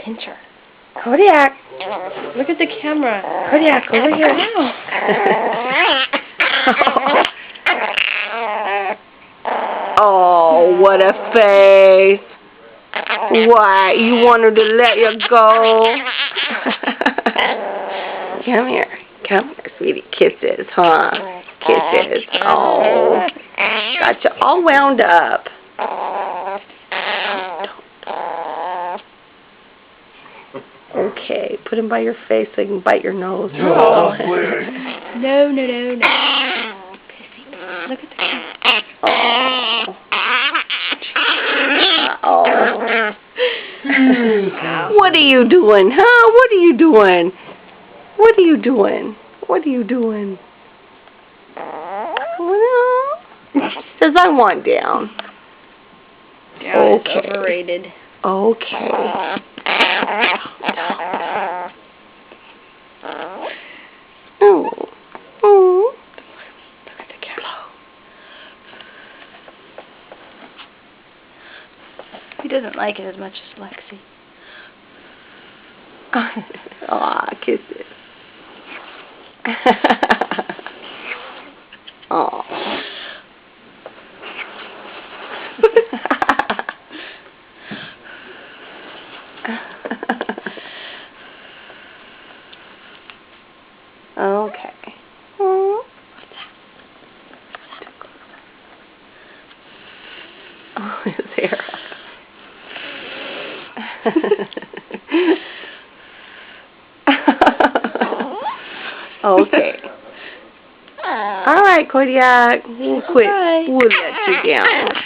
pincher. Kodiak, look at the camera. Kodiak, over here. Oh, what a face. Why, you wanted to let you go? Come here. Come here, sweetie. Kisses, huh? Kisses. Oh, got you all wound up. Okay, put him by your face so he can bite your nose. Oh. No. Pissy. Look at the camera. Oh. What are you doing, huh? What are you doing? What are you doing? What are you doing? Well, says I want down. Down is overrated. Okay. Oh. Oh. Look at the camera. He doesn't like it as much as Lexi. Aw, kisses. Aw. Okay. Oh, what's that? Oh, his hair. Okay. All right, Kodiak. We'll quit. We'll let you down.